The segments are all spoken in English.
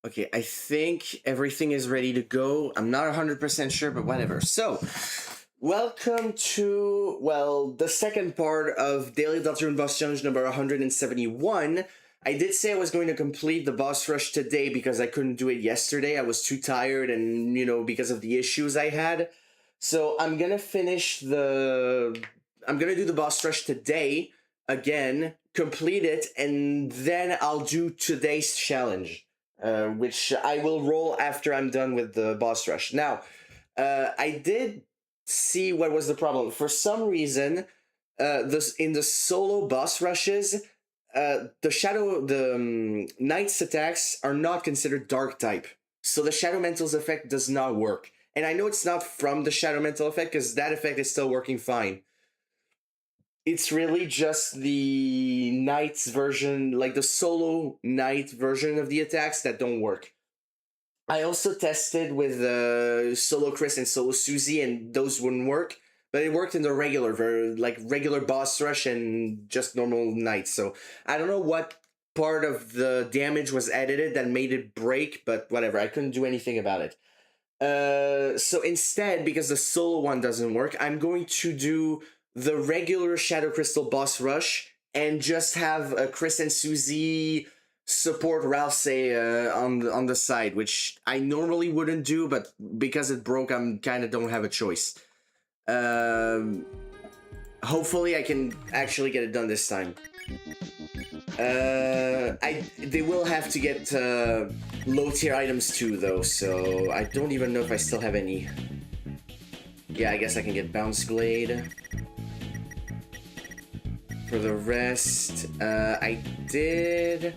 Okay, I think everything is ready to go. I'm not 100% sure, but whatever. So, welcome to, well, the second part of Daily Deltarune Boss Challenge number 171. I did say I was going to complete the boss rush today because I couldn't do it yesterday. I was too tired and, because of the issues I had. So, I'm gonna do the boss rush today, again, complete it, and then I'll do today's challenge. Which I will roll after I'm done with the boss rush. Now, I did see what was the problem. For some reason, in the solo boss rushes, the knight's attacks are not considered dark type. So the Shadow Mental's effect does not work. And I know it's not from the Shadow Mental effect, because that effect is still working fine. It's really just the knight's version, like the solo knight version of the attacks that don't work. I also tested with solo Chris and solo Susie, and those wouldn't work. But it worked in the regular boss rush and just normal knight. So I don't know what part of the damage was edited that made it break, but whatever. I couldn't do anything about it. So instead, because the solo one doesn't work, I'm going to do the regular Shadow Crystal boss rush and just have Chris and Susie support Ralsei on the side, which I normally wouldn't do, but because it broke, I'm kind of don't have a choice. Hopefully I can actually get it done this time. They will have to get low tier items too, though, so I don't even know if I still have any. Yeah, I guess I can get Bounce Glade. For the rest, I did...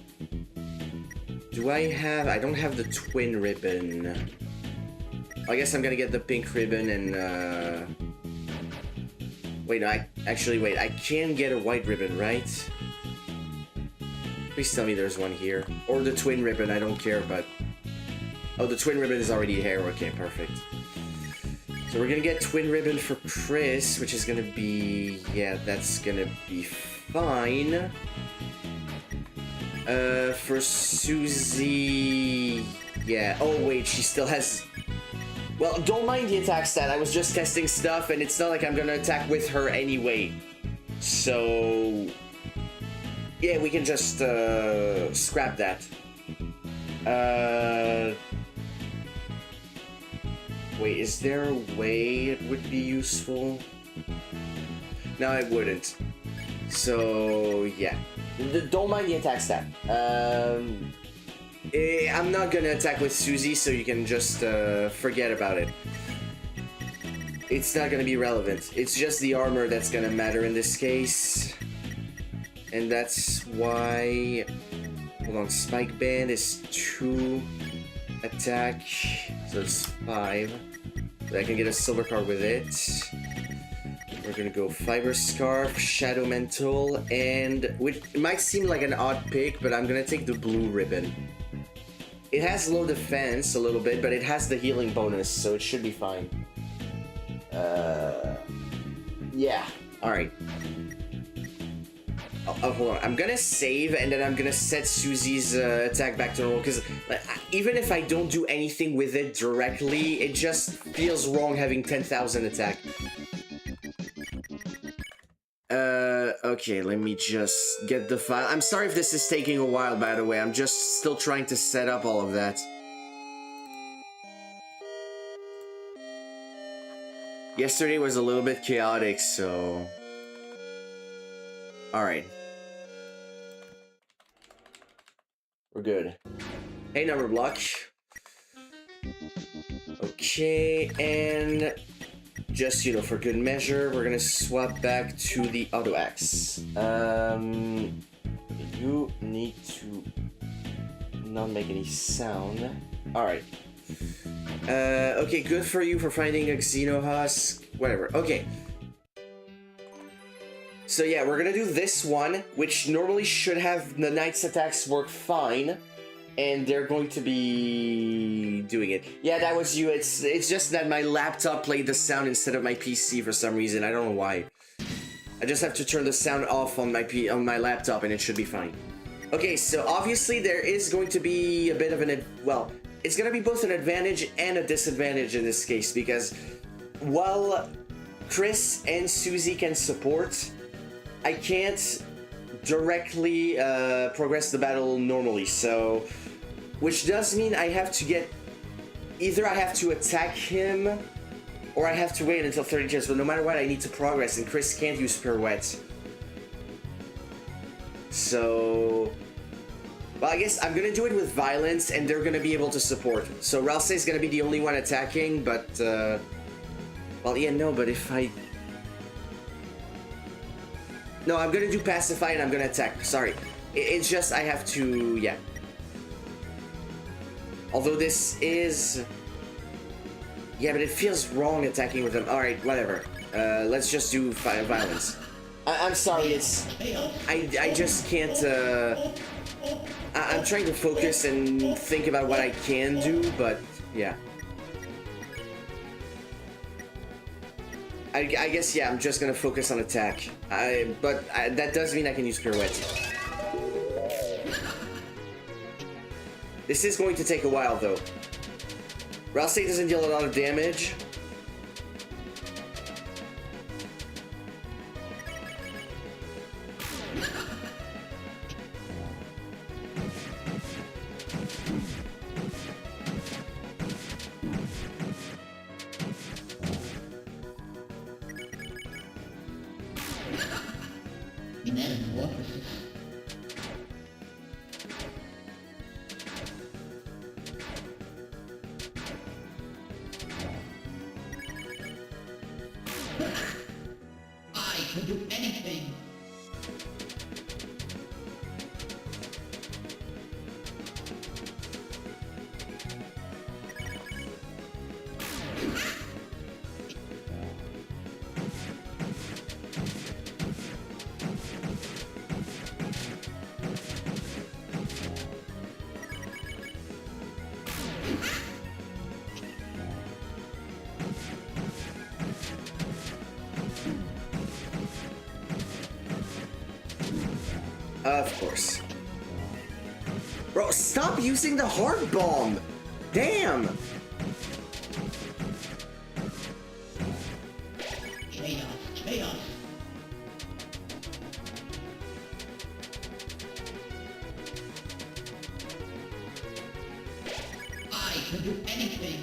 I don't have the twin ribbon. I guess I'm gonna get the pink ribbon and, Wait, I can get a white ribbon, right? Please tell me there's one here. Or the twin ribbon, I don't care, but... Oh, the twin ribbon is already here. Okay, perfect. So we're gonna get twin ribbon for Chris, which is gonna be... Yeah, that's gonna be fine. For Susie... Yeah, oh wait, she still has... Well, don't mind the attack stat, I was just testing stuff, and it's not like I'm gonna attack with her anyway. So... Yeah, we can just, scrap that. Wait, is there a way it would be useful? No, it wouldn't. So, yeah. Don't mind the attack stat. I'm not gonna attack with Susie, so you can just, forget about it. It's not gonna be relevant. It's just the armor that's gonna matter in this case. And that's why... Hold on, Spike Band is 2 attack, so it's 5. But I can get a silver card with it. We're gonna go Fiber Scarf, Shadow Mental, and... It might seem like an odd pick, but I'm gonna take the blue ribbon. It has low defense a little bit, but it has the healing bonus, so it should be fine. Yeah, alright. Oh, hold on. I'm gonna save, and then I'm gonna set Susie's attack back to normal, because even if I don't do anything with it directly, it just feels wrong having 10,000 attack. Okay, let me just get the file. I'm sorry if this is taking a while, by the way. I'm just still trying to set up all of that. Yesterday was a little bit chaotic, so... Alright. We're good. Hey, number block. Okay, and just, for good measure, we're gonna swap back to the auto axe. You need to not make any sound. Alright. Okay, good for you for finding a Xenohusk. Whatever. Okay. So yeah, we're gonna do this one, which normally should have the knight's attacks work fine, and they're going to be doing it. Yeah, that was you. It's just that my laptop played the sound instead of my PC for some reason. I don't know why. I just have to turn the sound off on my laptop, and it should be fine. Okay, so obviously there is going to be a bit of well, it's going to be both an advantage and a disadvantage in this case, because while Chris and Susie can support, I can't directly progress the battle normally, so which does mean I have to get either I have to attack him or I have to wait until 30 turns, but no matter what I need to progress, and Chris can't use pirouette. So well, I guess I'm gonna do it with violence and they're gonna be able to support. So Ralsei is gonna be the only one attacking, but well, yeah, no, but if I... No, I'm gonna do pacify and I'm gonna attack. Sorry. It's just I have to... yeah. Although this is... yeah, but it feels wrong attacking with them. Alright, whatever. Let's just do violence. I'm sorry, it's... I just can't... I'm trying to focus and think about what I can do, but yeah. I guess, yeah, I'm just gonna focus on attack. But that does mean I can use pirouette. This is going to take a while, though. Ralsei doesn't deal a lot of damage. Of course. Bro, stop using the heart bomb! Damn! Chaos. I can do anything.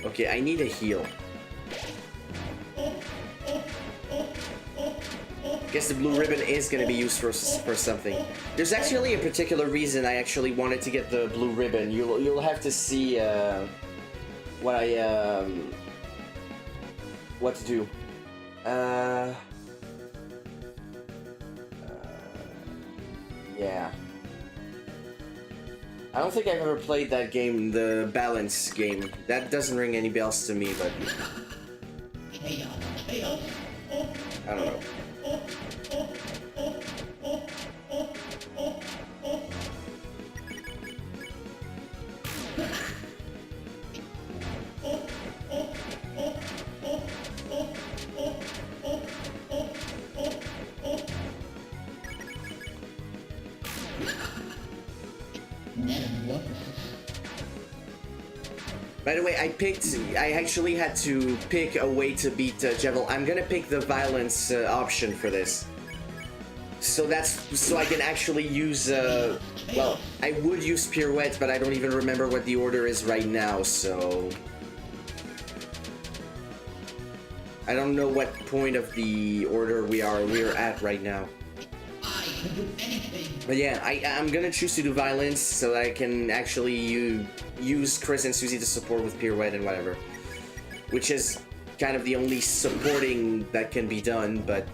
Okay, I need a heal. Guess the blue ribbon is gonna be used for something. There's actually a particular reason I actually wanted to get the blue ribbon. You'll have to see what I what to do. Yeah. I don't think I've ever played that game, the balance game. That doesn't ring any bells to me, but... I don't know. By the way, I actually had to pick a way to beat Jevil. I'm gonna pick the violence option for this. So so I can actually use, well, I would use pirouette, but I don't even remember what the order is right now, so... I don't know what point of the order we're at right now. But yeah, I'm gonna choose to do violence so that I can actually use Chris and Susie to support with pirouette and whatever. Which is kind of the only supporting that can be done, but...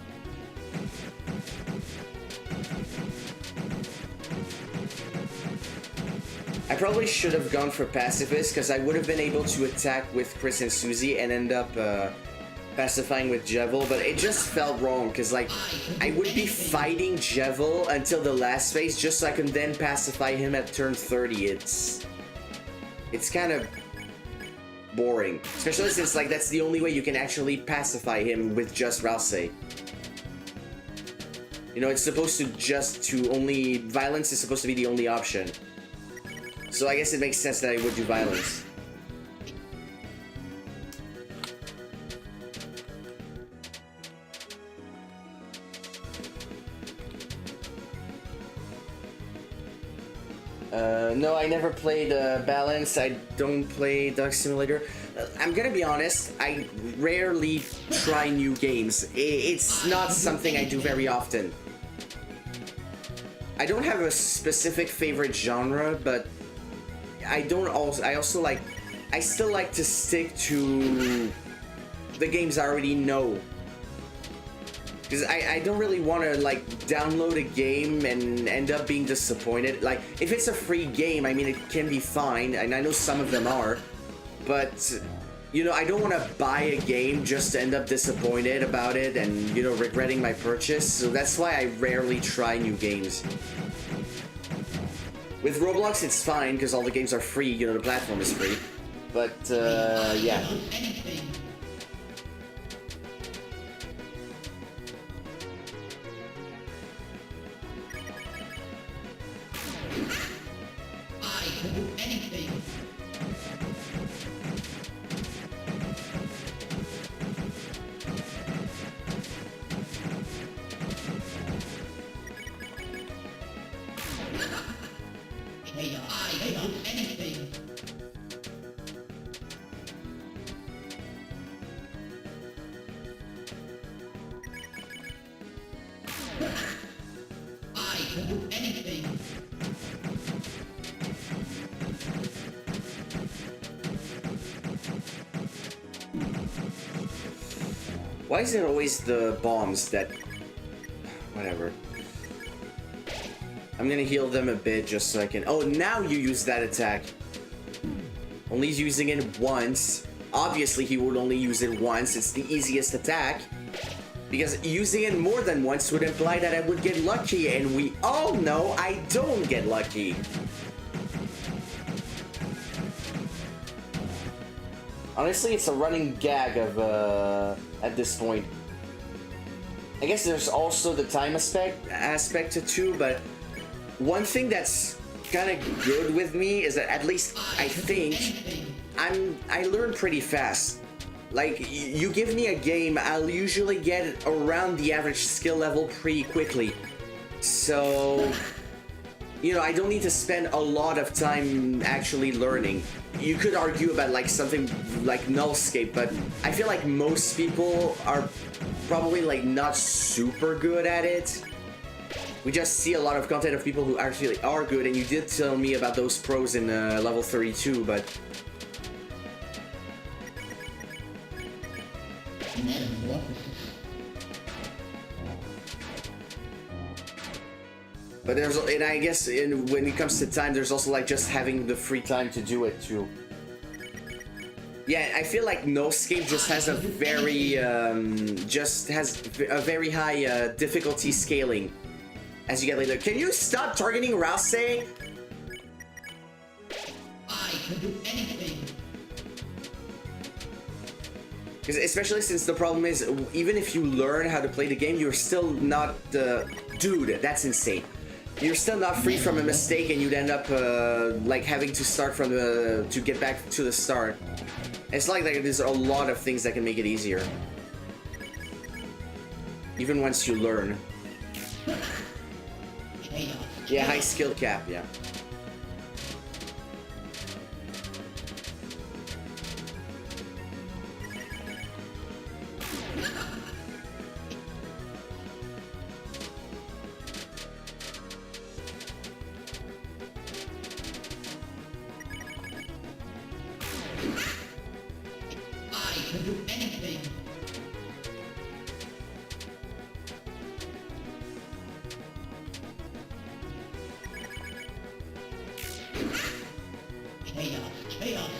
I probably should have gone for pacifist, because I would have been able to attack with Chris and Susie and end up pacifying with Jevil, but it just felt wrong, because like, I would be fighting Jevil until the last phase just so I can then pacify him at turn 30. It's kind of boring. Especially since like that's the only way you can actually pacify him with just Ralsei. You know, it's supposed to only violence is supposed to be the only option. So I guess it makes sense that I would do violence. No, I never played Balance. I don't play Duck Simulator. I'm gonna be honest, I rarely try new games. It's not something I do very often. I don't have a specific favorite genre, but I also like, I still like to stick to the games I already know. Because I don't really want to like download a game and end up being disappointed. Like, if it's a free game, I mean, it can be fine, and I know some of them are, but you know, I don't want to buy a game just to end up disappointed about it and, you know, regretting my purchase. So that's why I rarely try new games. With Roblox, it's fine because all the games are free, you know, the platform is free. But yeah. I can do anything. Chaos. I can do anything. I can do anything. Why is it always the bombs that... Whatever. I'm gonna heal them a bit just so I can... Oh, now you use that attack. Only using it once. Obviously, he would only use it once. It's the easiest attack. Because using it more than once would imply that I would get lucky, and we all know I don't get lucky. Honestly, it's a running gag of, at this point. I guess there's also the time aspect to too, but one thing that's kind of good with me is that at least I think I learn pretty fast. Like, you give me a game, I'll usually get around the average skill level pretty quickly. So, you know, I don't need to spend a lot of time actually learning. You could argue about like something like Nullscape, but I feel like most people are probably like not super good at it. We just see a lot of content of people who actually are good, and you did tell me about those pros in level 32, but... But there's, and I guess when it comes to time, there's also like just having the free time to do it too. Yeah, I feel like Nullscape just has a very, very high difficulty scaling as you get later. Can you stop targeting Ralsei? I can do anything. Because especially since the problem is, even if you learn how to play the game, you're still not dude, that's insane. You're still not free from a mistake, and you'd end up like having to start from the to get back to the start. It's like there's a lot of things that can make it easier, even once you learn. Yeah, high skill cap. Yeah. I can do anything. Chaos, chaos.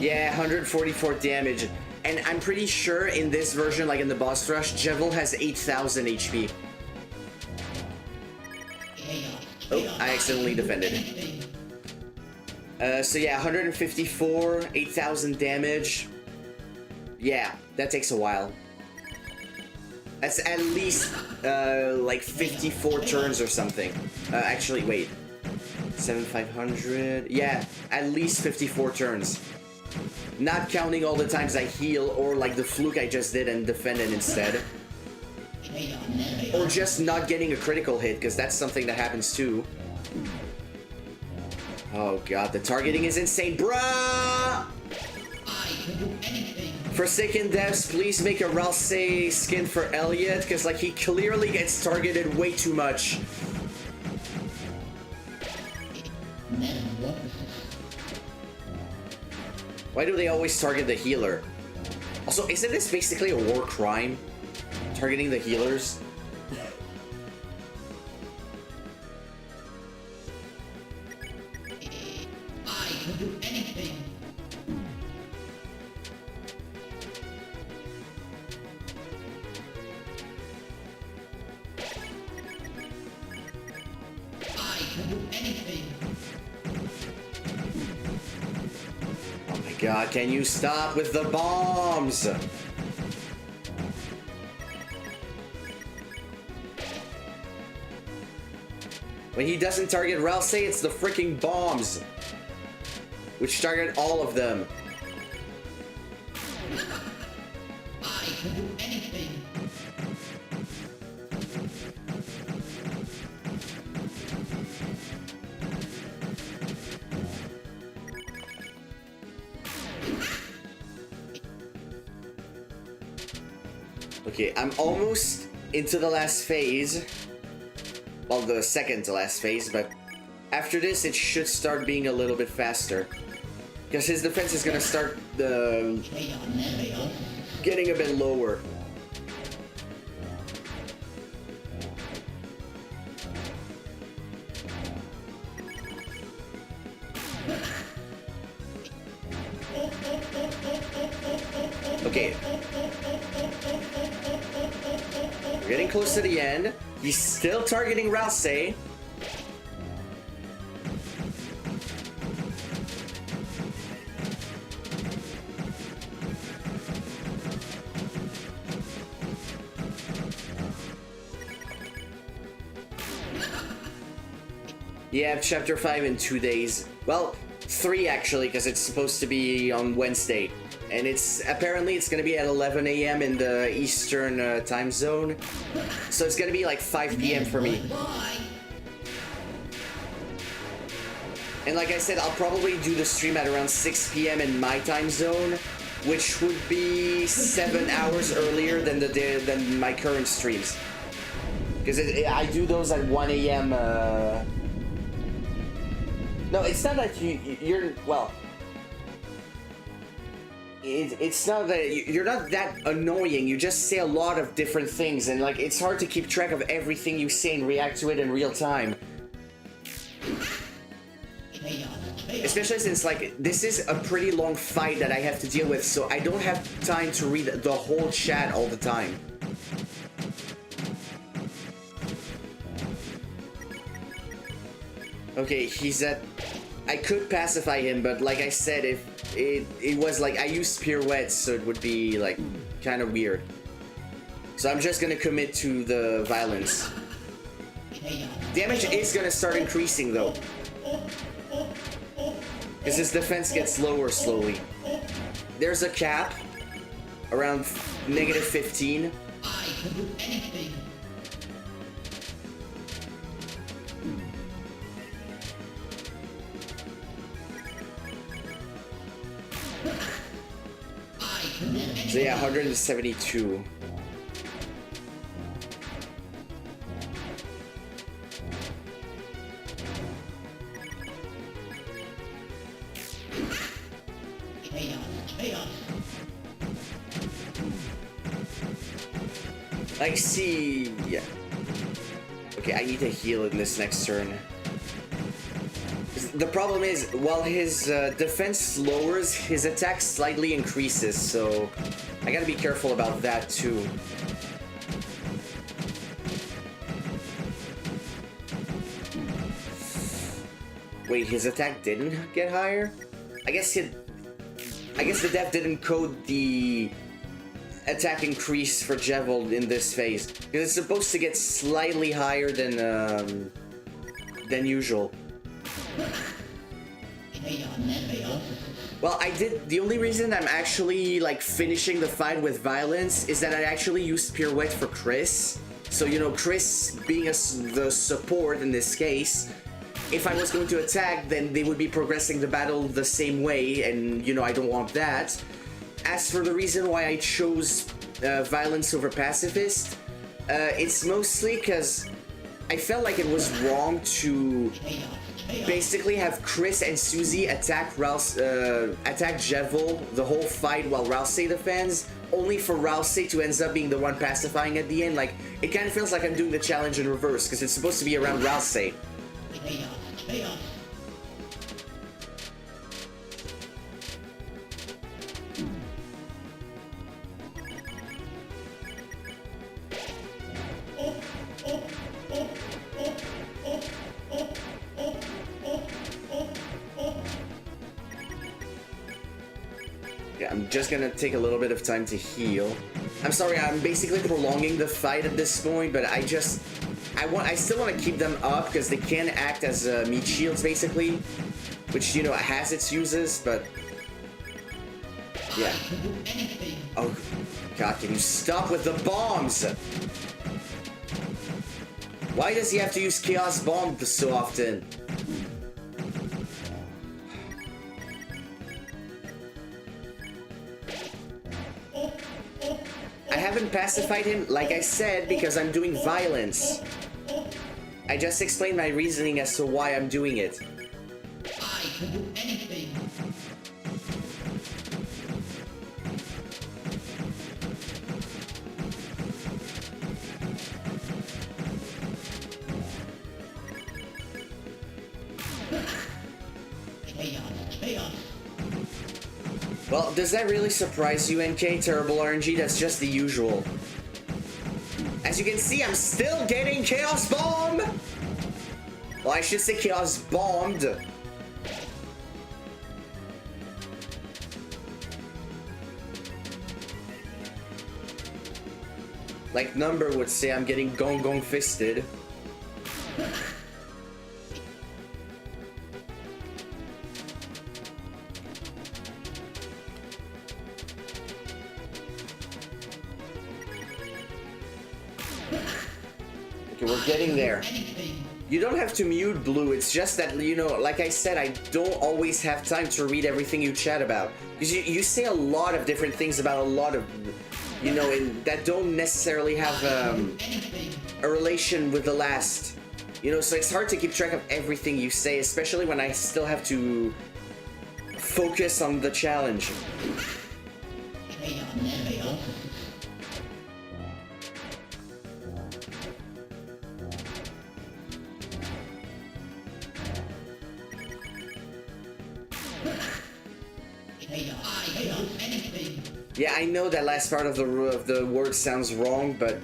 Yeah, 144 damage. And I'm pretty sure in this version, like in the boss rush, Jevil has 8,000 HP. Oh, I accidentally defended. So yeah, 154, 8,000 damage. Yeah, that takes a while. That's at least, like 54 turns or something. Actually, wait. 7,500. Yeah, at least 54 turns. Not counting all the times I heal or like the fluke I just did and defended instead. Or just not getting a critical hit, because that's something that happens too. Oh god, the targeting is insane, bruh! Forsaken Devs, please make a Ralsei skin for Elliot, because like he clearly gets targeted way too much. Why do they always target the healer? Also, isn't this basically a war crime? Targeting the healers? I can do anything. I can do anything. Oh my god, can you stop with the bombs? When he doesn't target Ralsei, it's the freaking bombs, which target all of them. I can do anything. Okay, I'm almost into the last phase. Well, the second to last phase, but after this, it should start being a little bit faster. Because his defense is gonna start getting a bit lower. Okay. We're getting close to the end. He's still targeting Ralsei. Yeah, chapter 5 in 2 days. Well, 3 actually, because it's supposed to be on Wednesday. And apparently it's gonna be at 11 a.m. in the Eastern time zone. So it's gonna be like 5 p.m. for me. And like I said, I'll probably do the stream at around 6 p.m. in my time zone, which would be 7 hours earlier than my current streams. Because I do those at 1 a.m. No, it's not that you're well. It's not that you're not that annoying. You just say a lot of different things, and like it's hard to keep track of everything you say and react to it in real time. Especially since like this is a pretty long fight that I have to deal with, so I don't have time to read the whole chat all the time. Okay, he's at... I could pacify him, but like I said, if it was like I used pirouettes, so it would be like kind of weird. So I'm just gonna commit to the violence. Damage is gonna start increasing though, because his defense gets lower slowly. There's a cap around -15. I can do anything. So yeah, 172. I see. Yeah. Okay, I need to heal in this next turn. the problem is, while his defense lowers, his attack slightly increases, so I gotta be careful about that too. Wait, his attack didn't get higher? I guess the dev didn't code the attack increase for Jevold in this phase, because it's supposed to get slightly higher than usual. Well, the only reason I'm actually like finishing the fight with violence is that I actually used pirouette for Chris. So, you know, Chris being the support in this case, if I was going to attack, then they would be progressing the battle the same way, and, you know, I don't want that. As for the reason why I chose violence over pacifist, it's mostly because I felt like it was wrong to basically have Chris and Susie attack Jevold the whole fight while Ralsei defends, only for Ralsei to end up being the one pacifying at the end. Like, it kind of feels like I'm doing the challenge in reverse, because it's supposed to be around Ralsei. Yeah, I'm just gonna take a little bit of time to heal. I'm sorry, I'm basically prolonging the fight at this point, but I still want to keep them up because they can act as meat shields basically, which, you know, has its uses, but yeah. Oh god, can you stop with the bombs? Why does he have to use Chaos Bomb so often? I haven't pacified him, like I said, because I'm doing violence. I just explained my reasoning as to why I'm doing it. I can do anything. Chaos. Well, does that really surprise you, NK? Terrible RNG? That's just the usual. As you can see, I'm still getting Chaos Bomb! Well, I should say Chaos Bombed. Like Number would say, I'm getting Gong Gong Fisted. Okay, we're getting there. You don't have to mute Blue, it's just that, you know, like I said, I don't always have time to read everything you chat about. Because you say a lot of different things about a lot of, you know, that don't necessarily have a relation with the last. You know, so it's hard to keep track of everything you say, especially when I still have to focus on the challenge. Yeah, I know that last part of the word sounds wrong, but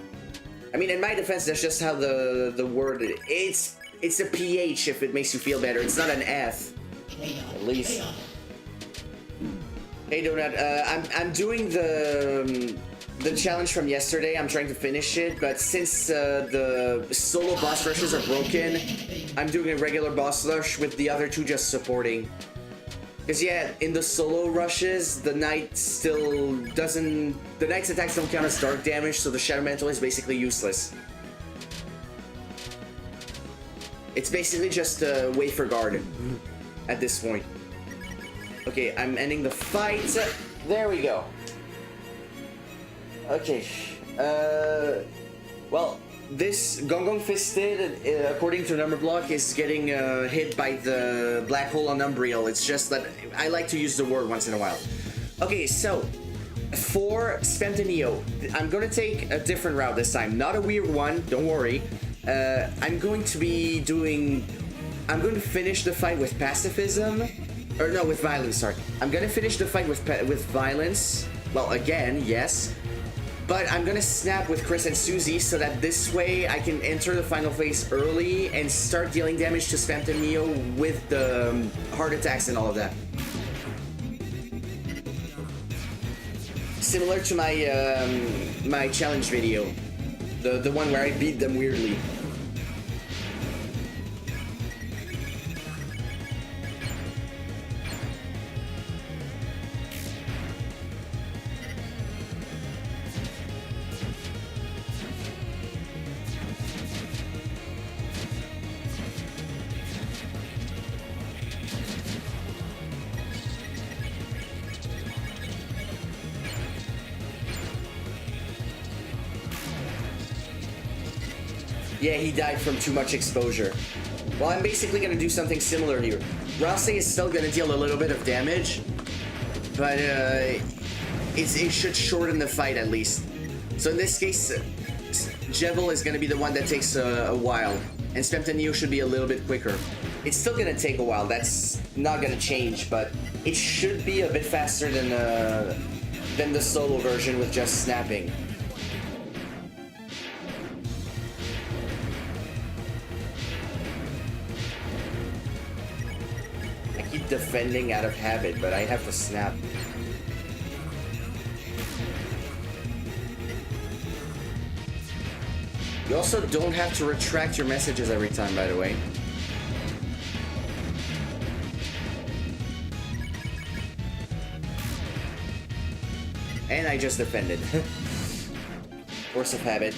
I mean, in my defense, that's just how the word it's a PH if it makes you feel better. It's not an F, at least. Hey Donut, I'm doing the challenge from yesterday. I'm trying to finish it, but since the solo boss rushes are broken, I'm doing a regular boss rush with the other two just supporting. Because yeah, in the solo rushes, the knight still doesn't... The knight's attacks don't count as dark damage, so the Shadow Mantle is basically useless. It's basically just a wafer guard at this point. Okay, I'm ending the fight. There we go. Okay. Well, this Gong Gong Fisted, according to Number Block, is getting hit by the black hole on Umbriel. It's just that I like to use the word once in a while. Okay, so for Spamtonio, I'm going to take a different route this time. Not a weird one, don't worry. I'm going to be doing... I'm going to finish the fight with pacifism. Or no, with violence, sorry. I'm going to finish the fight with violence. Well, again, yes. But I'm going to snap with Chris and Susie so that this way I can enter the final phase early and start dealing damage to Spamton Neo with the heart attacks and all of that. Similar to my my challenge video. The one where I beat them weirdly. Yeah, he died from too much exposure. Well, I'm basically going to do something similar here. Ralsei is still going to deal a little bit of damage, but it should shorten the fight at least. So in this case, Jevil is going to be the one that takes a while, and Spamton Neo should be a little bit quicker. It's still going to take a while, that's not going to change, but it should be a bit faster than the solo version with just snapping. Defending out of habit, but I have to snap. You also don't have to retract your messages every time, by the way. And I just defended. Force of habit.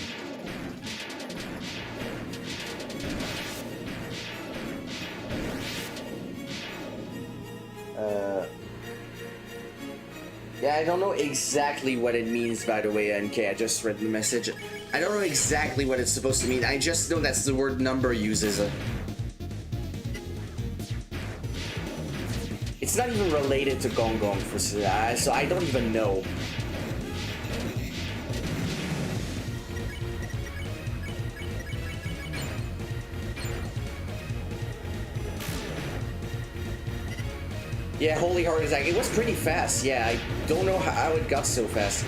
Yeah, I don't know exactly what it means, by the way, NK. I just read the message. I don't know exactly what it's supposed to mean. I just know that's the word number uses. It's not even related to Gong Gong, so I don't even know. Yeah, Holy Heart Attack. It was pretty fast. Yeah, I don't know how it got so fast.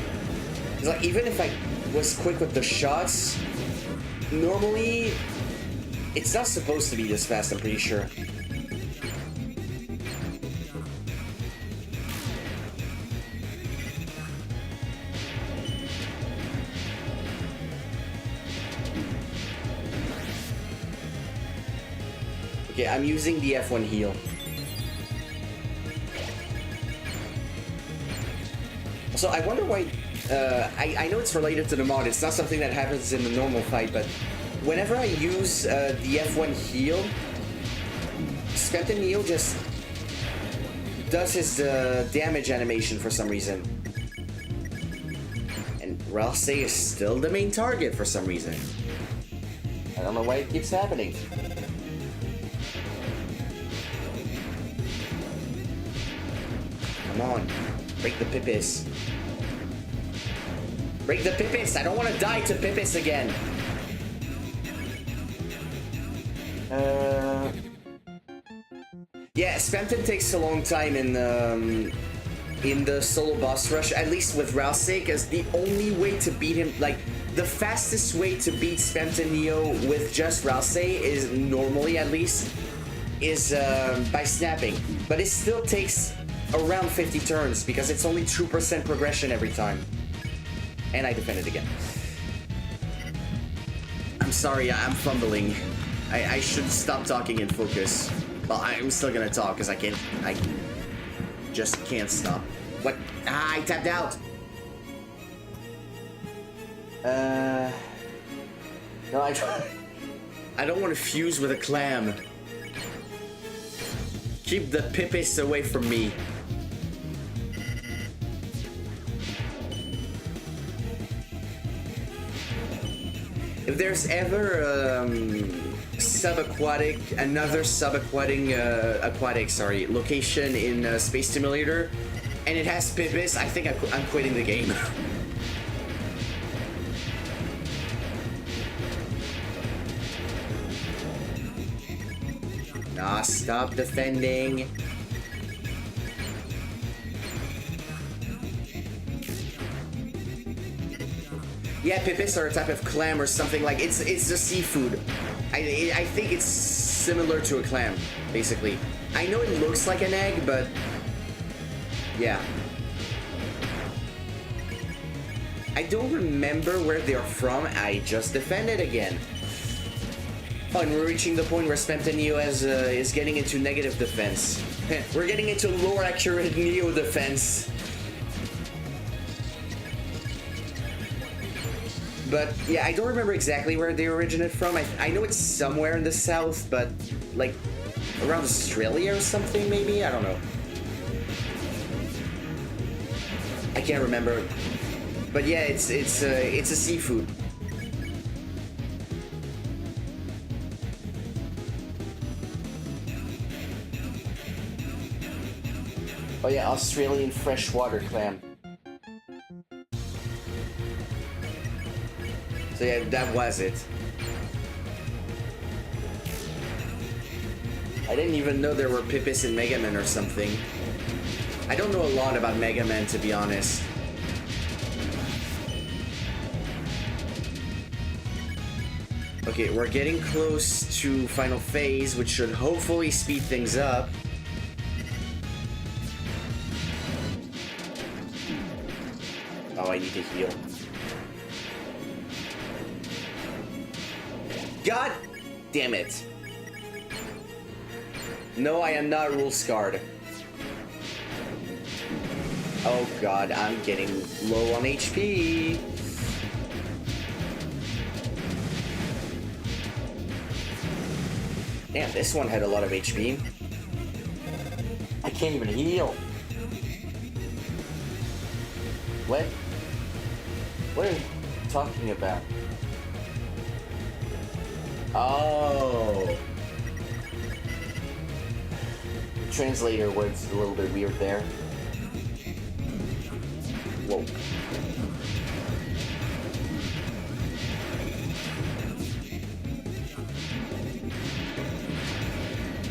It's like, even if I was quick with the shots, normally it's not supposed to be this fast, I'm pretty sure. Okay, I'm using the F1 heal. So I wonder why, I know it's related to the mod, it's not something that happens in the normal fight, but whenever I use the F1 heal, Spamton Neo just does his damage animation for some reason. And Ralsei is still the main target for some reason. I don't know why it keeps happening. Come on, break the Pipis. Break the Pipis! I don't want to die to Pipis again! Yeah, Spamton takes a long time in the solo boss rush, at least with Ralsei, because the only way to beat him, like, the fastest way to beat Spamton Neo with just Ralsei is, normally at least, is by snapping. But it still takes around 50 turns, because it's only 2% progression every time. And I defended again. I'm sorry, I'm fumbling. I should stop talking and focus. Well, I'm still gonna talk because I just can't stop. What? Ah, I tapped out! No, I don't want to fuse with a clam. Keep the Pipis away from me. If there's ever another aquatic location in Space Simulator, and it has Pipis, I think I'm quitting the game. stop defending. Yeah, pipis are a type of clam or something like it's a seafood. I think it's similar to a clam, basically. I know it looks like an egg, but yeah. I don't remember where they're from. I just defended again. Oh, and we're reaching the point where Spamton Neo is getting into negative defense. We're getting into lore accurate Neo defense. But yeah, I don't remember exactly where they originate from. I know it's somewhere in the south, but like around Australia or something, maybe? I don't know. I can't remember. But yeah, it's a seafood. Oh yeah, Australian freshwater clam. So yeah, that was it. I didn't even know there were Pipis in Mega Man or something. I don't know a lot about Mega Man, to be honest. Okay, we're getting close to final phase, which should hopefully speed things up. Oh, I need to heal. God damn it. No, I am not rule scarred. Oh god, I'm getting low on HP. Damn, this one had a lot of HP. I can't even heal. What? What are you talking about? Oh. The translator was a little bit weird there. Whoa.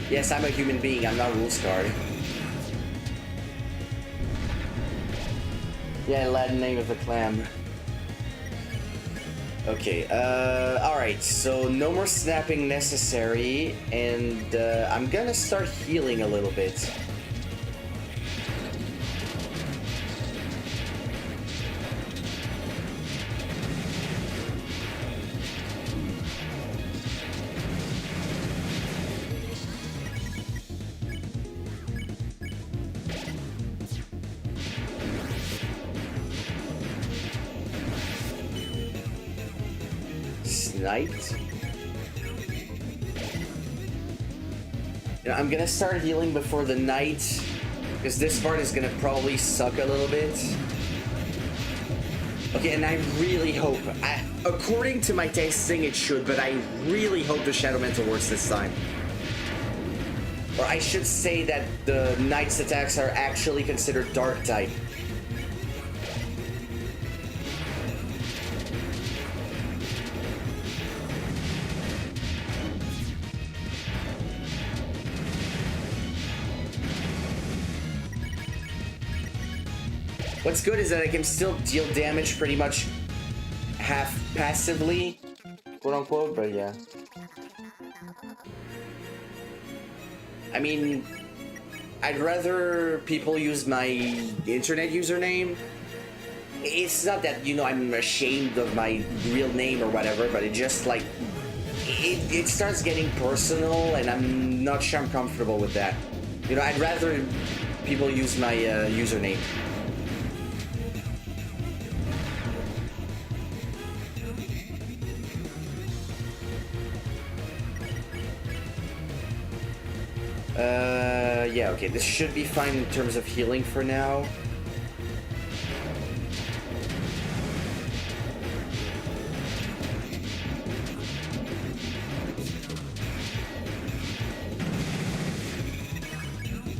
Yes, I'm a human being. I'm not rule scarred. Yeah, Latin name of the clam. Okay, alright, so no more snapping necessary, and I'm gonna start healing a little bit. Sniped. You know, I'm gonna start healing before the night, because this part is gonna probably suck a little bit. Okay, and I really hope, according to my testing it should, but I really hope the Shadow Mental works this time. Or I should say that the Knight's attacks are actually considered Dark type. What's good is that I can still deal damage pretty much half passively, quote unquote, but yeah. I mean, I'd rather people use my internet username. It's not that, you know, I'm ashamed of my real name or whatever, but it just like, it starts getting personal and I'm not sure I'm comfortable with that. You know, I'd rather people use my username. Yeah, okay, this should be fine in terms of healing for now.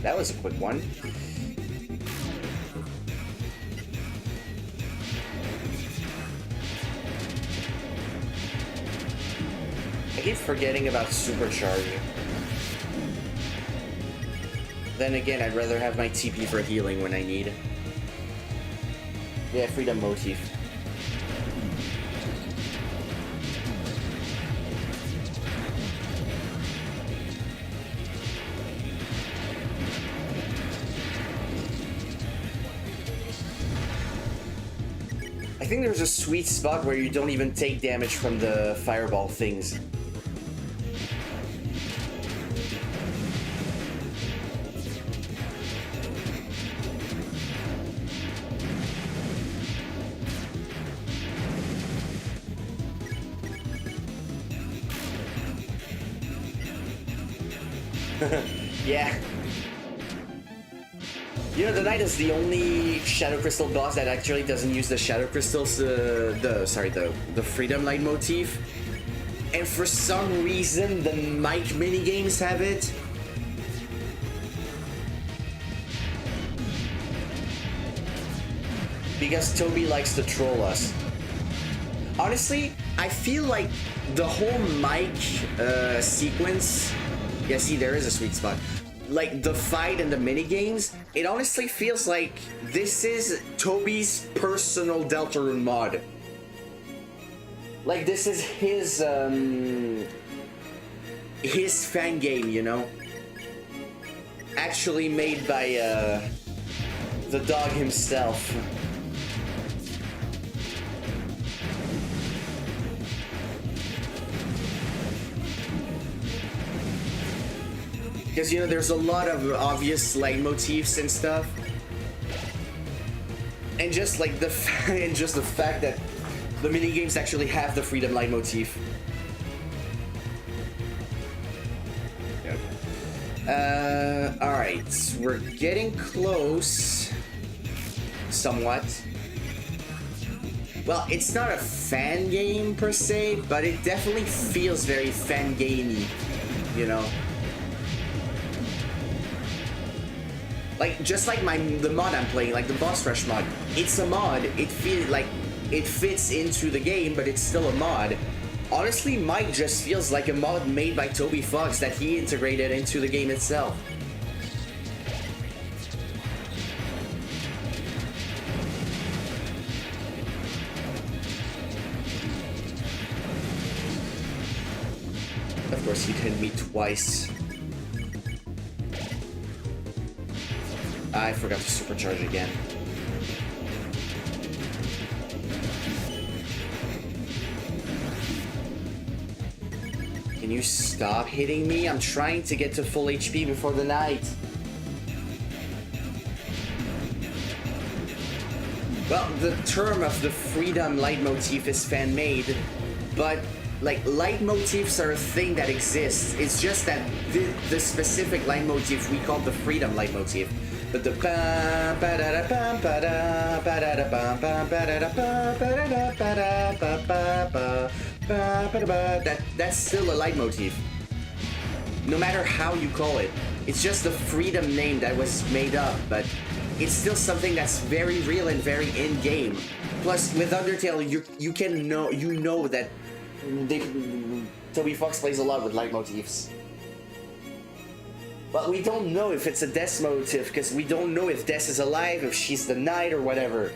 That was a quick one. I keep forgetting about Supercharge. Then again, I'd rather have my TP for healing when I need. Yeah, freedom motif. I think there's a sweet spot where you don't even take damage from the fireball things. Yeah. You know, the Knight is the only Shadow Crystal boss that actually doesn't use the Shadow Crystals, the Freedom Light motif. And for some reason, the Mike minigames have it. Because Toby likes to troll us. Honestly, I feel like the whole Mike sequence... Yeah, see, there is a sweet spot. Like, the fight and the minigames, it honestly feels like this is Toby's personal Deltarune mod. Like, this is his fan game, you know? Actually made by, the dog himself. Because, you know, there's a lot of obvious light motifs and stuff. And just like the fact that the minigames actually have the freedom light motif. Alright, we're getting close. Somewhat. Well, it's not a fan game per se, but it definitely feels very fan gamey, you know? Like, just like the mod I'm playing, like the Boss Rush mod. It's a mod, it feels like it fits into the game, but it's still a mod. Honestly, Mike just feels like a mod made by Toby Fox that he integrated into the game itself. Of course, he hit me twice. I forgot to supercharge again. Can you stop hitting me? I'm trying to get to full HP before the night. Well, the term of the freedom light motif is fan-made, but like light motifs are a thing that exists. It's just that the specific light motif we call the freedom light motif. But the that's still a light motif. No matter how you call it. It's just the freedom name that was made up, but it's still something that's very real and very in-game. Plus, with Undertale, you know that Toby Fox plays a lot with light motifs. But we don't know if it's a Death motif, because we don't know if Death is alive, if she's the Knight, or whatever.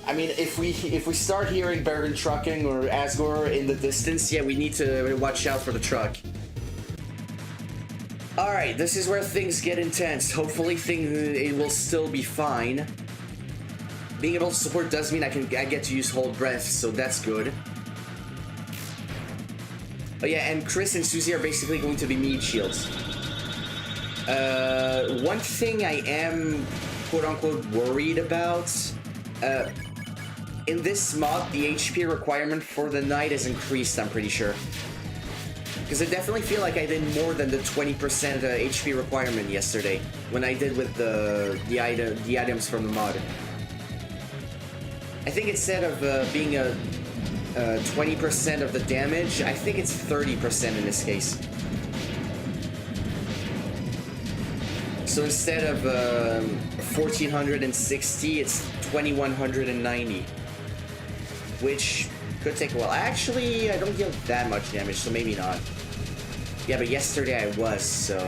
I mean, if we start hearing Baron trucking or Asgore in the distance, yeah, we need to watch out for the truck. Alright, this is where things get intense. Hopefully it will still be fine. Being able to support does mean I get to use Hold Breath, so that's good. Oh yeah, and Chris and Susie are basically going to be meat shields. One thing I am quote-unquote worried about, in this mod, the HP requirement for the Knight is increased, I'm pretty sure. Because I definitely feel like I did more than the 20% HP requirement yesterday, when I did with the items from the mod. I think instead of being a 20% of the damage, I think it's 30% in this case. So instead of 1460, it's 2190. Which could take a while. Actually, I don't deal that much damage, so maybe not. Yeah, but yesterday I was, so...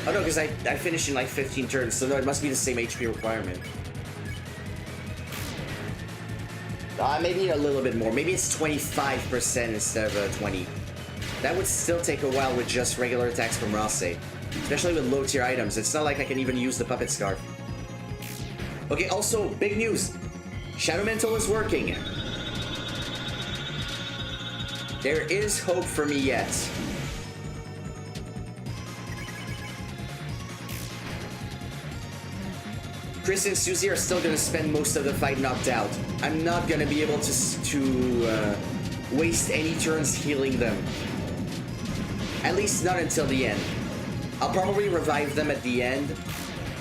Oh no, because I finished in like 15 turns, so no, it must be the same HP requirement. Maybe a little bit more. Maybe it's 25% instead of 20. That would still take a while with just regular attacks from Ralsei. Especially with low tier items. It's not like I can even use the Puppet Scarf. Okay, also, big news. Shadow Mental is working. There is hope for me yet. Chris and Susie are still gonna spend most of the fight knocked out. I'm not gonna be able to waste any turns healing them. At least not until the end. I'll probably revive them at the end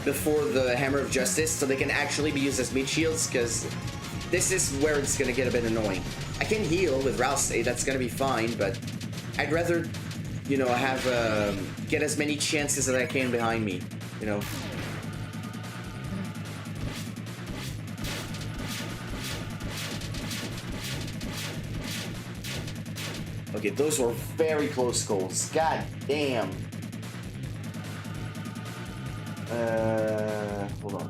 before the Hammer of Justice so they can actually be used as mid shields, because this is where it's gonna get a bit annoying. I can heal with Ralsei, that's gonna be fine, but I'd rather, you know, have get as many chances as I can behind me, you know. Okay, those were very close goals. God damn. Hold on.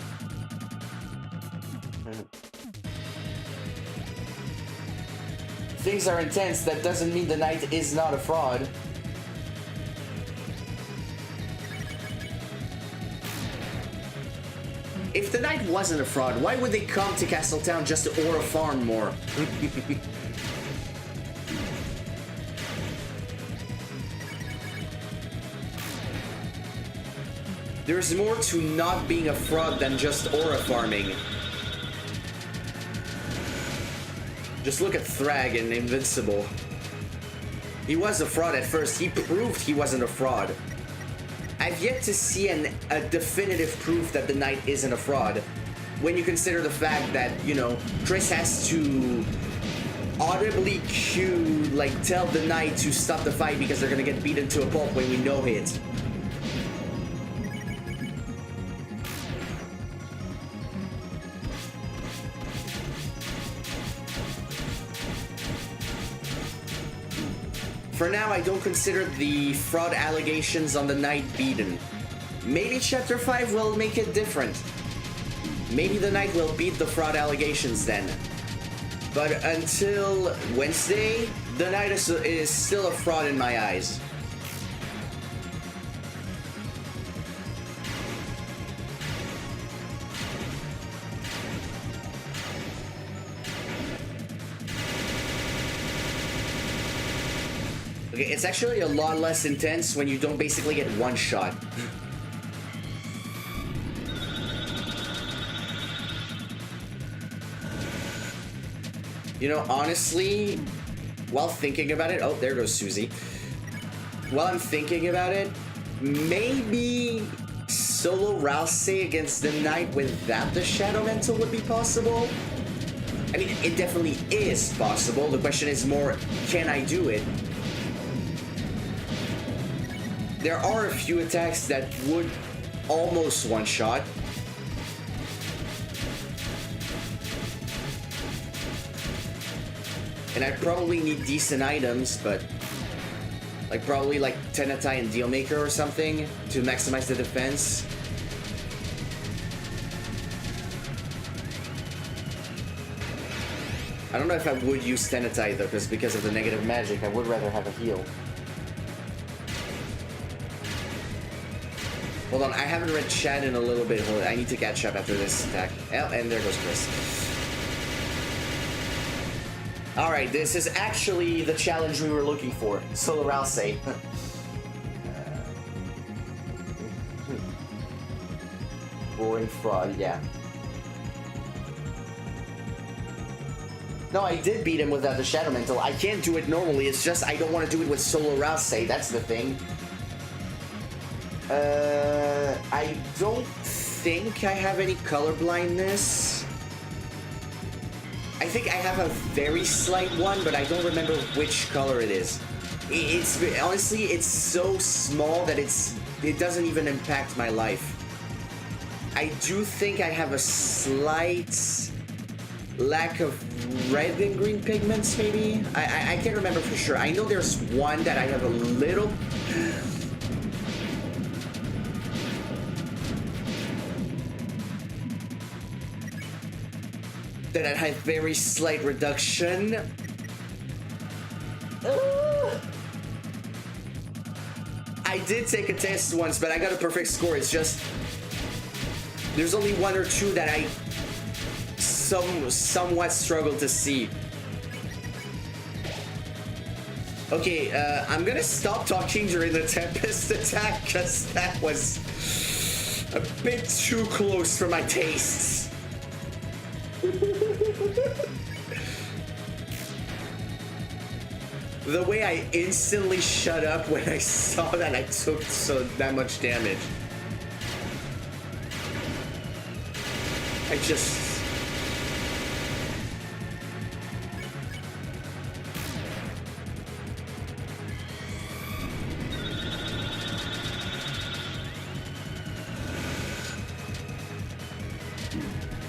Things are intense. That doesn't mean the knight is not a fraud. If the knight wasn't a fraud, why would they come to Castletown just to aura farm more? There's more to not being a fraud than just aura farming. Just look at Thrag and Invincible. He was a fraud at first. He proved he wasn't a fraud. I've yet to see a definitive proof that the knight isn't a fraud. When you consider the fact that, you know, Chris has to audibly cue, like, tell the knight to stop the fight because they're gonna get beaten to a pulp when we know it. For now, I don't consider the fraud allegations on the knight beaten. Maybe Chapter 5 will make it different. Maybe the knight will beat the fraud allegations then. But until Wednesday, the knight is still a fraud in my eyes. Okay, it's actually a lot less intense when you don't basically get one shot. You know, honestly, while thinking about it... Oh, there goes Susie. While I'm thinking about it, maybe solo Ralsei against the knight without the Shadow Mental would be possible. I mean, it definitely is possible. The question is more, can I do it? There are a few attacks that would almost one-shot. And I'd probably need decent items, but... like, probably like Tenatai and Dealmaker or something to maximize the defense. I don't know if I would use Tenatai though, because of the negative magic. I would rather have a heal. Hold on, I haven't read chat in a little bit. Hold on, I need to catch up after this attack. Oh, and there goes Chris. Alright, this is actually the challenge we were looking for. Solo Ralsei. Boring fraud, yeah. No, I did beat him without the Shadow Mental. I can't do it normally, it's just I don't want to do it with Solo Ralsei, that's the thing. I don't think I have any color blindness. I think I have a very slight one, but I don't remember which color it is. It's honestly, it's so small that it doesn't even impact my life. I do think I have a slight lack of red and green pigments, maybe? I can't remember for sure. I know there's one that I have a little... that I have very slight reduction. I did take a test once, but I got a perfect score. It's just... there's only one or two that I somewhat struggle to see. Okay, I'm gonna stop talking during the Tempest attack because that was a bit too close for my tastes. The way I instantly shut up when I saw that I took that much damage. I just...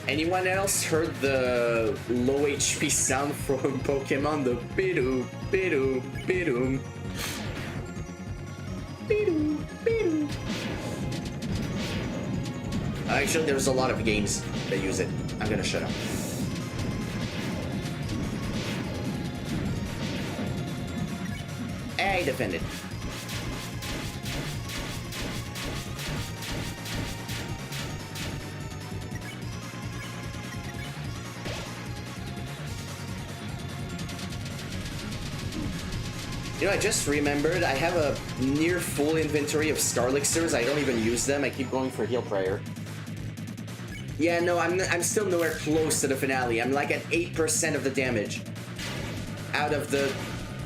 Anyone else heard the low HP sound from Pokemon? The bidoo, bidoo, bidoo. Bidoo, bidoo. Actually, there's a lot of games that use it. I'm gonna shut up. I defended. You know, I just remembered I have a near full inventory of Star Elixirs. I don't even use them. I keep going for Heal Prayer. Yeah, no, I'm still nowhere close to the finale. I'm like at 8% of the damage. Out of the,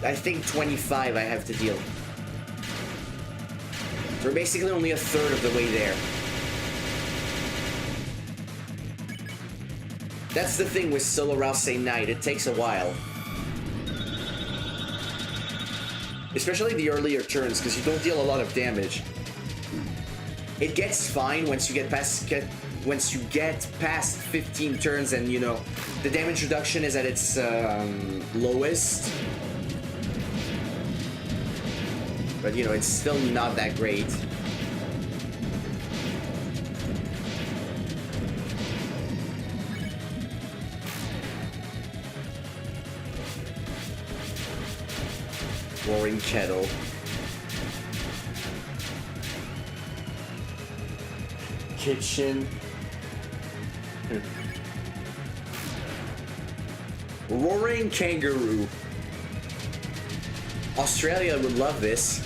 I think, 25 I have to deal. So we're basically only a third of the way there. That's the thing with solo Ralsei Knight. It takes a while. Especially the earlier turns, because you don't deal a lot of damage. It gets fine once you get past 15 turns, and you know the damage reduction is at its lowest. But you know it's still not that great. Roaring Kettle. Kitchen. Roaring Kangaroo. Australia would love this.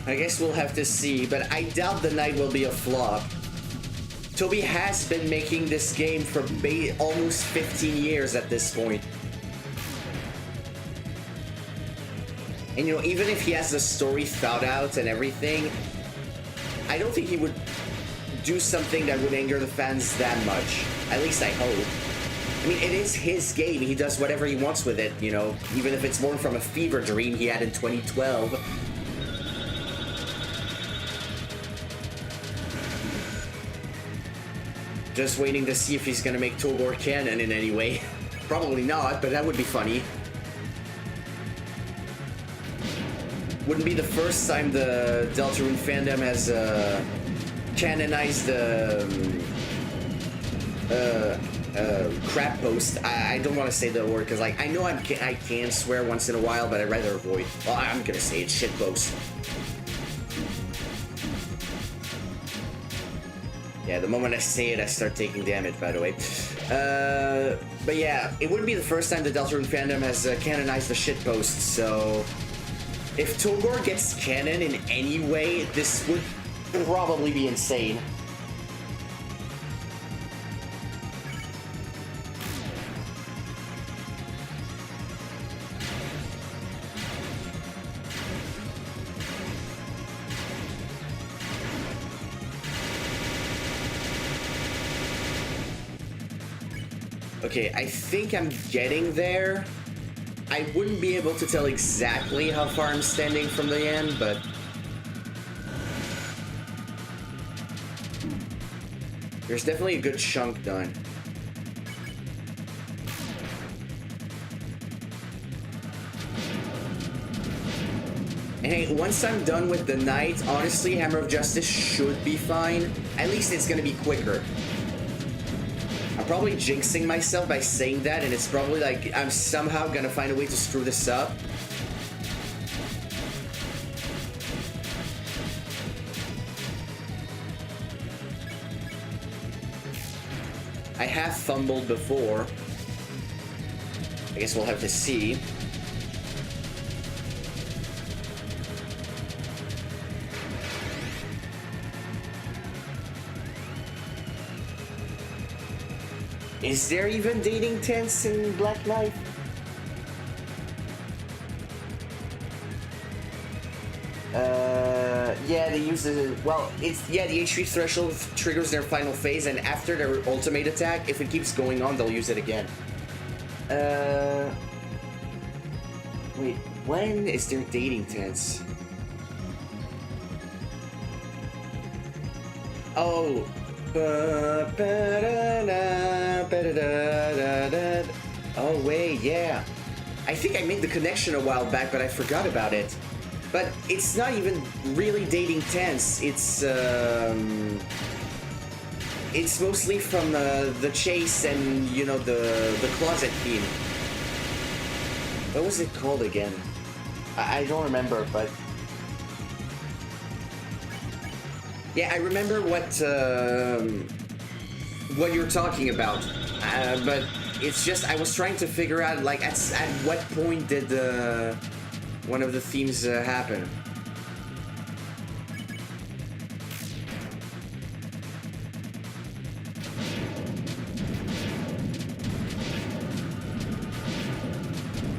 I guess we'll have to see, but I doubt the night will be a flop. Toby has been making this game for almost 15 years at this point. And you know, even if he has the story thought out and everything, I don't think he would do something that would anger the fans that much. At least I hope. I mean, it is his game. He does whatever he wants with it, you know, even if it's born from a fever dream he had in 2012. Just waiting to see if he's gonna make Togor canon in any way. Probably not, but that would be funny. wouldn't be the first time the Deltarune fandom has canonized the crap post. I don't want to say the word because like I know I can swear once in a while, but I'd rather avoid. Well, I'm gonna say it, shit post. Yeah, the moment I say it, I start taking damage, by the way. But yeah, it wouldn't be the first time the Deltarune fandom has canonized the shitpost, so... If Togor gets canon in any way, this would probably be insane. Okay, I think I'm getting there. I wouldn't be able to tell exactly how far I'm standing from the end, but... There's definitely a good chunk done. And hey, once I'm done with the night, honestly, Hammer of Justice should be fine. At least it's gonna be quicker. I'm probably jinxing myself by saying that, and it's probably like I'm somehow gonna find a way to screw this up. I have fumbled before. I guess we'll have to see. Is there even dating tents in Black Knight? Yeah, they use the... Well, it's... Yeah, the HP threshold triggers their final phase, and after their ultimate attack, if it keeps going on, they'll use it again. Wait, when is their dating tents? Oh... Oh wait, yeah. I think I made the connection a while back, but I forgot about it. But it's not even really dating tense. It's mostly from the chase and you know the closet theme. What was it called again? I don't remember, but. Yeah, I remember what you're talking about, but it's just I was trying to figure out like at what point did one of the themes happen.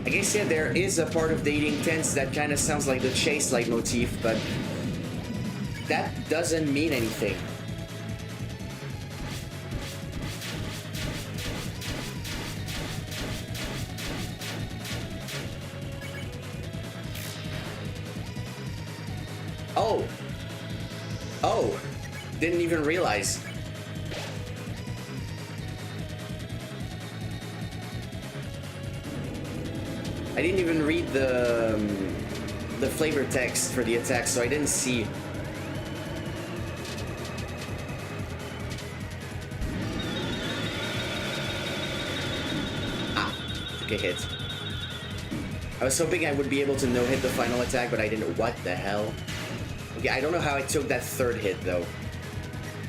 I guess yeah, there is a part of dating tense that kind of sounds like the chase leitmotif, but. That doesn't mean anything. Oh. Oh. Didn't even realize. I didn't even read the flavor text for the attack, so I didn't see. A hit. I was hoping I would be able to no-hit the final attack, but I didn't. What the hell? Okay, I don't know how I took that third hit, though.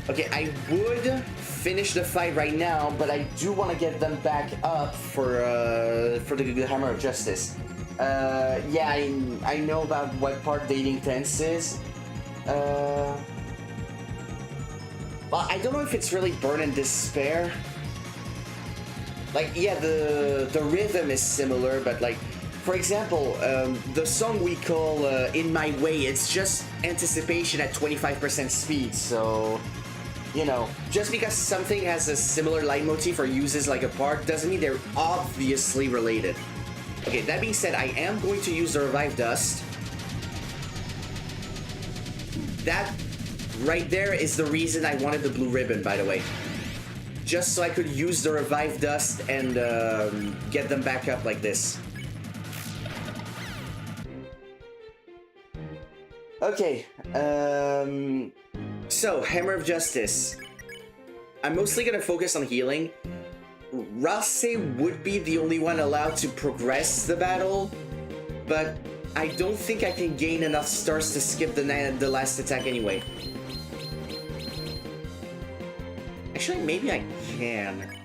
Okay, I would finish the fight right now, but I do want to get them back up for the Hammer of Justice. Yeah, I know about what part dating tense is. Well, I don't know if it's really Burn and Despair. Like, yeah, the rhythm is similar, but like, for example, the song we call In My Way, it's just anticipation at 25% speed, so, you know, just because something has a similar leitmotif or uses like a part doesn't mean they're obviously related. Okay, that being said, I am going to use the Revive Dust. That right there is the reason I wanted the blue ribbon, by the way. Just so I could use the Revive Dust and get them back up like this. Okay, so Hammer of Justice. I'm mostly gonna focus on healing. Ralsei would be the only one allowed to progress the battle, but I don't think I can gain enough stars to skip the last attack anyway. Actually, maybe I can.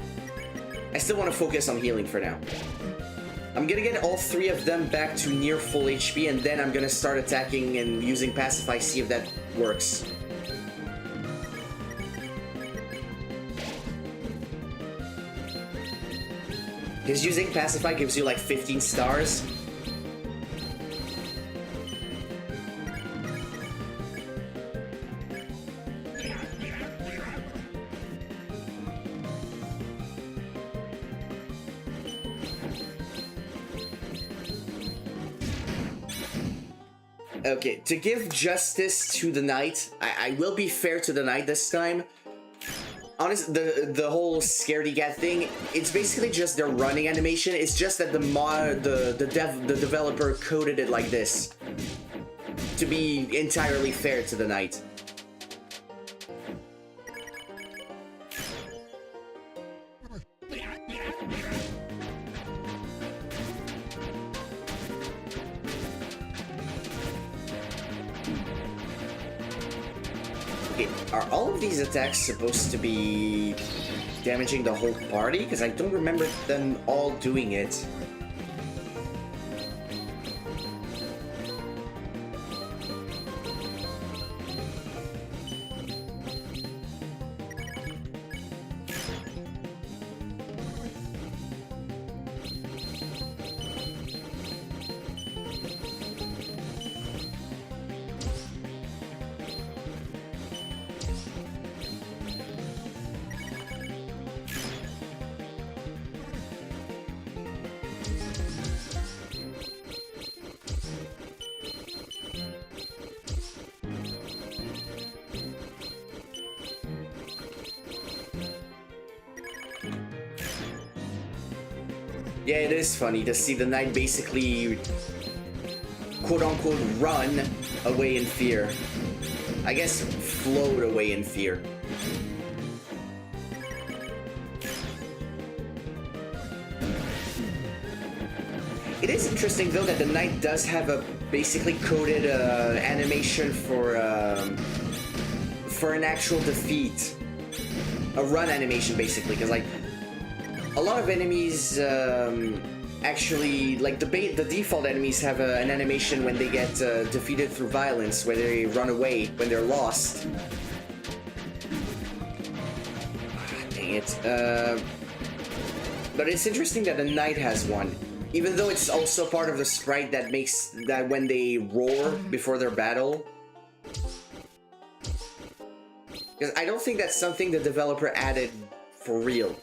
I still want to focus on healing for now. I'm gonna get all three of them back to near full HP, and then I'm gonna start attacking and using Pacify, see if that works. Because using Pacify gives you like 15 stars. Okay, to give justice to the knight, I will be fair to the knight this time. Honestly, the whole scaredy cat thing, it's basically just their running animation. It's just that the developer coded it like this to be entirely fair to the knight. Are all of these attacks supposed to be damaging the whole party? Because I don't remember them all doing it. Yeah, it is funny to see the knight basically quote-unquote run away in fear. I guess float away in fear. It is interesting though that the knight does have a basically coded animation for an actual defeat. A run animation basically, because like a lot of enemies actually, like the default enemies have an animation when they get defeated through violence, where they run away when they're lost. Dang it. But it's interesting that the knight has one, even though it's also part of the sprite that makes that when they roar before their battle. Because I don't think that's something the developer added for real.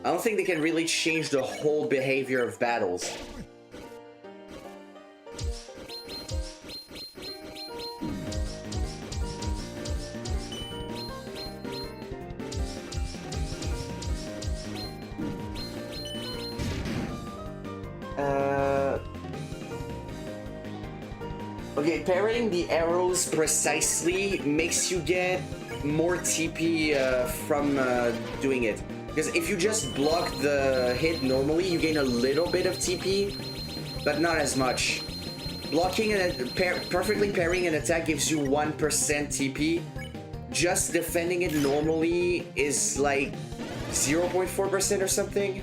I don't think they can really change the whole behavior of battles. Okay, parrying the arrows precisely makes you get more TP from doing it. Because if you just block the hit normally, you gain a little bit of TP, but not as much. Blocking and perfectly parrying an attack gives you 1% TP. Just defending it normally is like 0.4% or something.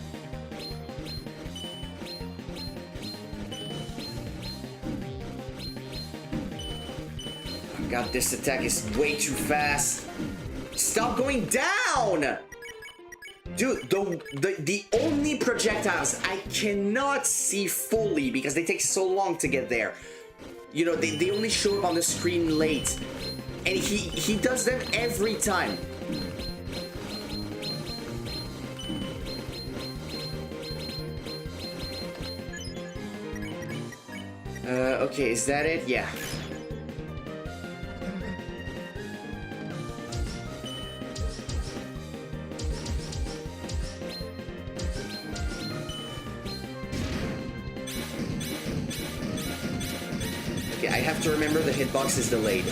God, this attack is way too fast. Stop going down! Dude, the only projectiles I cannot see fully because they take so long to get there. You know, they only show up on the screen late. And he does them every time. Okay, is that it? Yeah. have to remember the hitbox is delayed.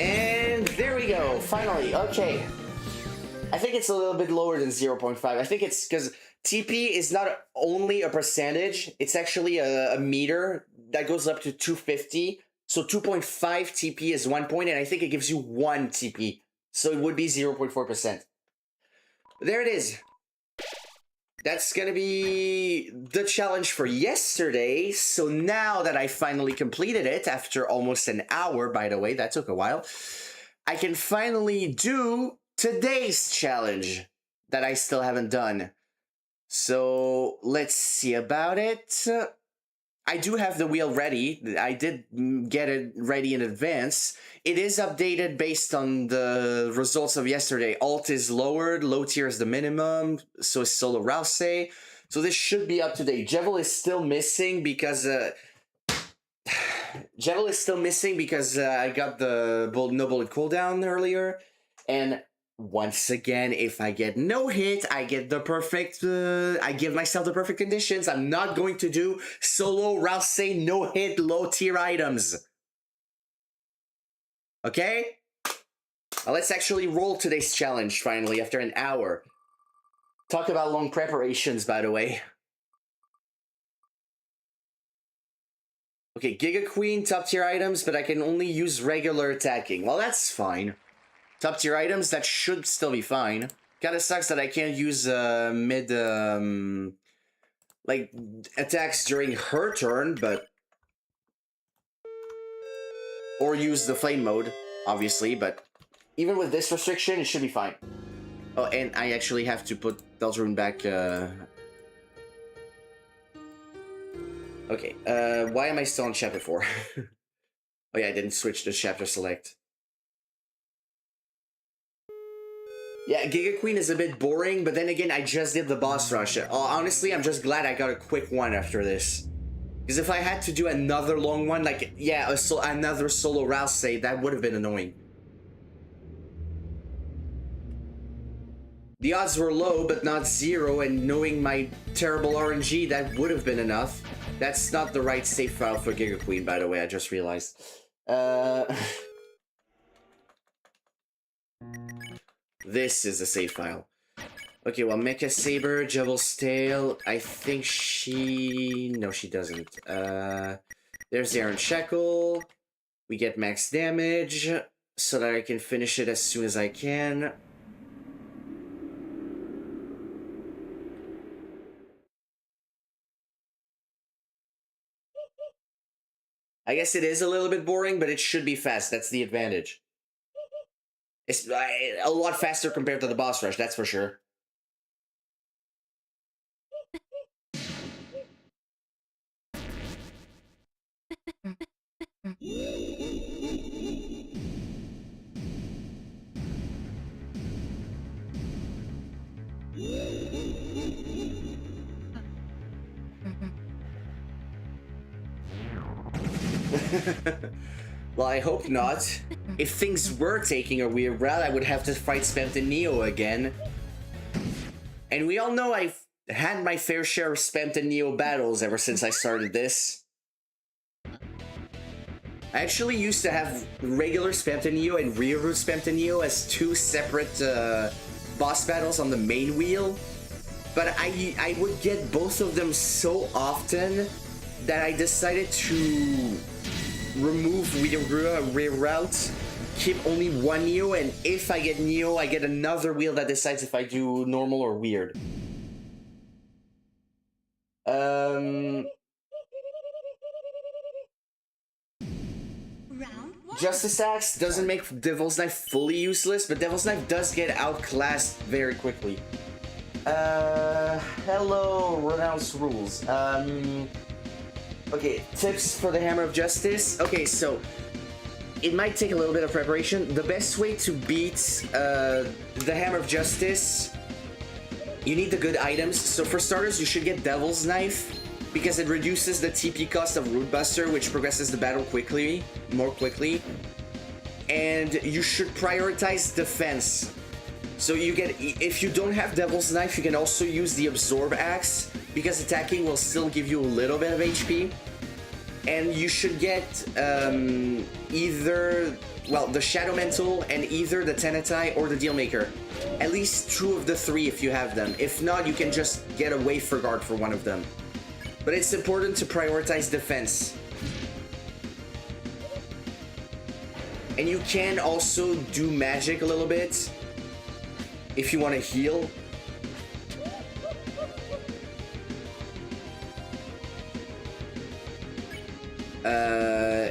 And there we go, finally, okay. I think it's a little bit lower than 0.5. I think it's because TP is not only a percentage, it's actually a meter that goes up to 250. So 2.5 TP is 1 point, and I think it gives you 1 TP. So it would be 0.4%. There it is. That's gonna be the challenge for yesterday. So now that I finally completed it, after almost an hour, by the way, that took a while, I can finally do today's challenge that I still haven't done. So let's see about it. I do have the wheel ready. I did get it ready in advance. It is updated based on the results of yesterday. Alt is lowered, low tier is the minimum, so is solo Ralsei. So this should be up to date. Jevil is still missing because I got the no bullet cooldown earlier, and once again, if I get no hit, I get the perfect, I give myself the perfect conditions. I'm not going to do solo Ralsei no hit low tier items. Okay? Well, let's actually roll today's challenge finally after an hour. Talk about long preparations, by the way. Okay, Giga Queen, top tier items, but I can only use regular attacking. Well, that's fine. Top tier items, that should still be fine. Kinda sucks that I can't use mid, like, attacks during her turn, but... Or use the flame mode, obviously, but... Even with this restriction, it should be fine. Oh, and I actually have to put Deltarune back, Okay, why am I still on chapter 4? Oh yeah, I didn't switch to chapter select. Yeah, Giga Queen is a bit boring, but then again, I just did the boss rush. Honestly, I'm just glad I got a quick one after this. Because if I had to do another long one, like, yeah, another solo Ralsei, that would have been annoying. The odds were low, but not zero, and knowing my terrible RNG, that would have been enough. That's not the right save file for Giga Queen, by the way, I just realized. This is a save file. Okay, well, Mecha Saber, Jevil's Tail, I think she... No, she doesn't. There's Aaron Shackle. We get max damage, so that I can finish it as soon as I can. I guess it is a little bit boring, but it should be fast. That's the advantage. It's a lot faster compared to the boss rush, that's for sure. Well, I hope not. If things were taking a weird route, I would have to fight Spammed and Neo again. And we all know I've had my fair share of Spammed and Neo battles ever since I started this. I actually used to have regular Spammed and Neo and rear route Spammed and Neo as two separate boss battles on the main wheel. But I would get both of them so often that I decided to remove rear route, keep only one Neo, and if I get Neo, I get another wheel that decides if I do normal or weird. Justice Axe doesn't make Devil's Knife fully useless, but Devil's Knife does get outclassed very quickly. Hello, Renounce Rules. Okay, tips for the Hammer of Justice. Okay, so it might take a little bit of preparation. The best way to beat the Hammer of Justice, you need the good items. So for starters, you should get Devil's Knife because it reduces the TP cost of Root Buster, which progresses the battle more quickly. And you should prioritize defense. So you get, if you don't have Devil's Knife, you can also use the Absorb Axe, because attacking will still give you a little bit of HP. and you should get either, well, the Shadow Mental and either the Tenetai or the Dealmaker. At least 2 of the 3 if you have them. If not, you can just get a Wafer Guard for one of them. But it's important to prioritize defense. And you can also do magic a little bit if you want to heal.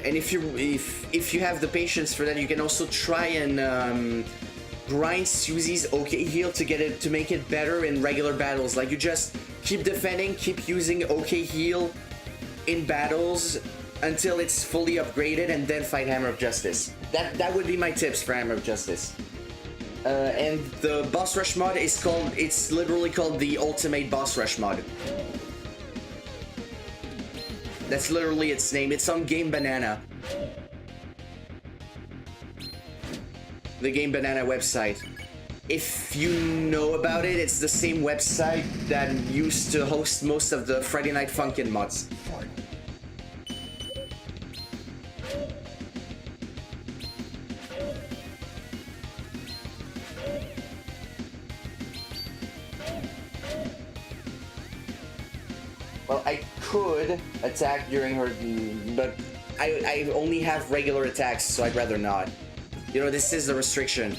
And if you have the patience for that, you can also try and grind Susie's OK heal to get it to make it better in regular battles. Like, you just keep defending, keep using OK heal in battles until it's fully upgraded, and then fight Hammer of Justice. That would be my tips for Hammer of Justice. And the boss rush mod is it's literally called the Ultimate Boss Rush mod. That's literally its name. It's on Game Banana. The Game Banana website. If you know about it, it's the same website that used to host most of the Friday Night Funkin' mods. Well, I could attack during her, but I only have regular attacks, so I'd rather not. You know, this is the restriction.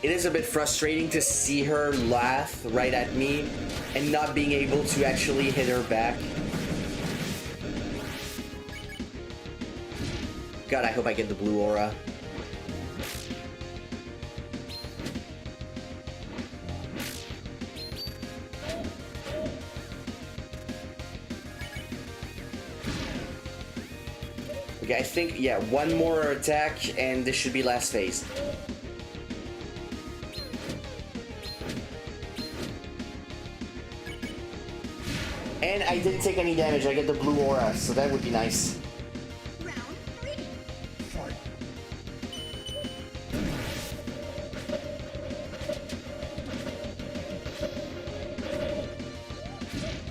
It is a bit frustrating to see her laugh right at me and not being able to actually hit her back. God, I hope I get the blue aura. Okay, I think, yeah, one more attack and this should be last phase. And I didn't take any damage, I get the blue aura, so that would be nice. Round 3. Fight.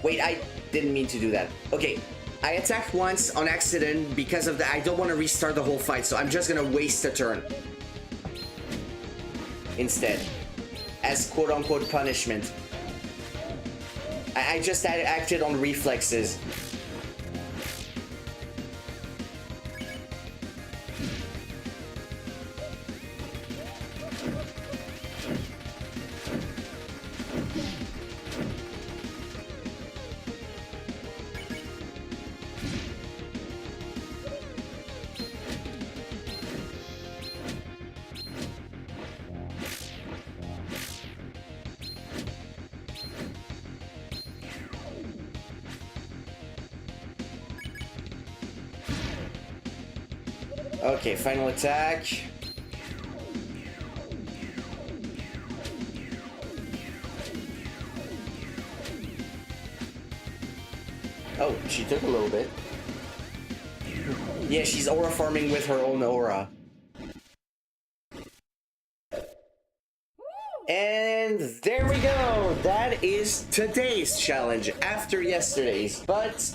Wait, I didn't mean to do that. Okay, I attacked once on accident because of that. I don't want to restart the whole fight, so I'm just gonna waste a turn instead, as quote-unquote punishment. I just acted on reflexes. Okay, final attack. Oh, she took a little bit. Yeah, she's aura farming with her own aura. And there we go! That is today's challenge after yesterday's. But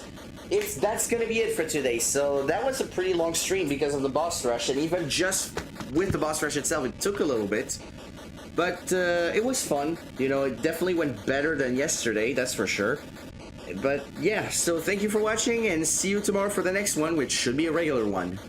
that's gonna be it for today. So that was a pretty long stream because of the boss rush, and even just with the boss rush itself, it took a little bit. But it was fun. You know, it definitely went better than yesterday, that's for sure. But yeah, so thank you for watching, and see you tomorrow for the next one, which should be a regular one.